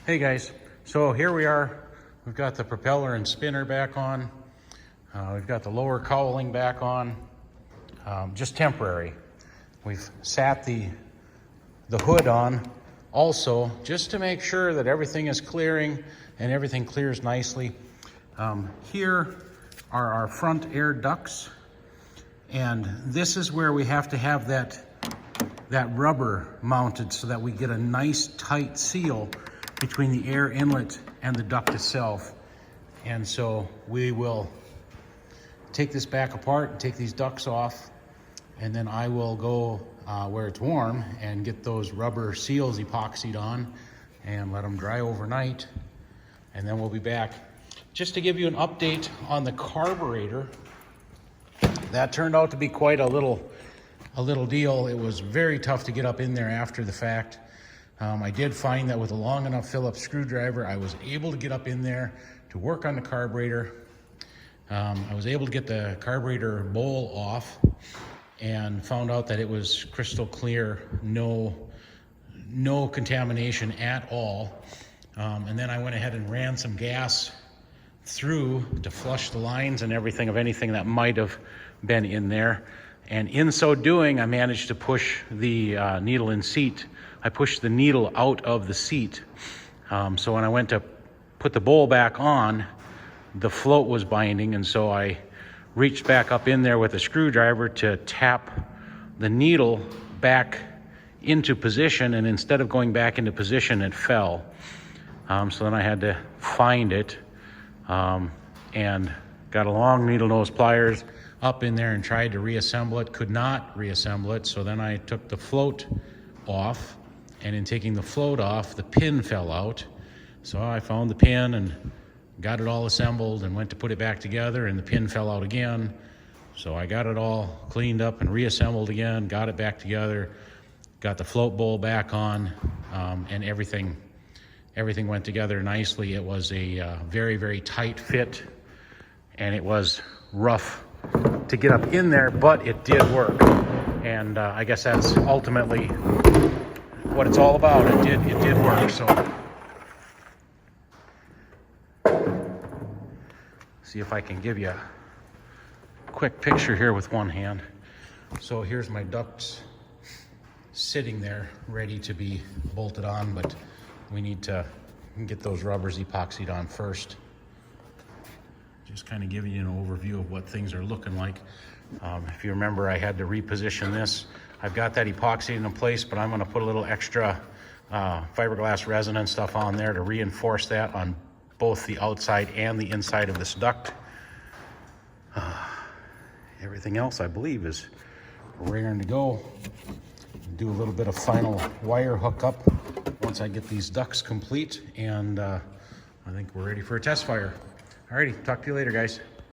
Hey guys, so here we are. We've got the propeller and spinner back on. We've got the lower cowling back on, just temporary. We've sat the hood on also, just to make sure that everything is clearing and everything clears nicely. Here are our front air ducts, and this is where we have to have that rubber mounted so that we get a nice tight seal between the air inlet and the duct itself. And so we will take this back apart and take these ducts off, and then I will go where it's warm and get those rubber seals epoxied on and let them dry overnight, and then we'll be back. Just to give you an update on the carburetor, that turned out to be quite a little deal. It was very tough to get up in there after the fact. I did find that with a long enough Phillips screwdriver, I was able to get up in there to work on the carburetor. I was able to get the carburetor bowl off and found out that it was crystal clear, no contamination at all. And then I went ahead and ran some gas through to flush the lines and everything of anything that might have been in there. And in so doing, I managed to push the needle in seat. I pushed the needle out of the seat. So when I went to put the bowl back on, the float was binding, and so I reached back up in there with a screwdriver to tap the needle back into position, and instead of going back into position, it fell. So then I had to find it, and got a long needle nose pliers up in there and tried to reassemble it. Could not reassemble it, so then I took the float off, and in taking the float off, the pin fell out. So I found the pin and got it all assembled and went to put it back together, and the pin fell out again. So I got it all cleaned up and reassembled again, got it back together, got the float bowl back on, and everything went together nicely. It was a very, very tight fit, and it was rough to get up in there, but it did work. And I guess that's ultimately what it's all about. It did work. So see if I can give you a quick picture here with one hand. So here's my ducts sitting there ready to be bolted on, but we need to get those rubbers epoxied on first. Just kind of giving you an overview of what things are looking like. If you remember, I had to reposition this. I've got that epoxy in place, but I'm going to put a little extra fiberglass resin and stuff on there to reinforce that on both the outside and the inside of this duct. Everything else, I believe, is raring to go. Do a little bit of final wire hookup once I get these ducts complete, and I think we're ready for a test fire. Alrighty, talk to you later, guys.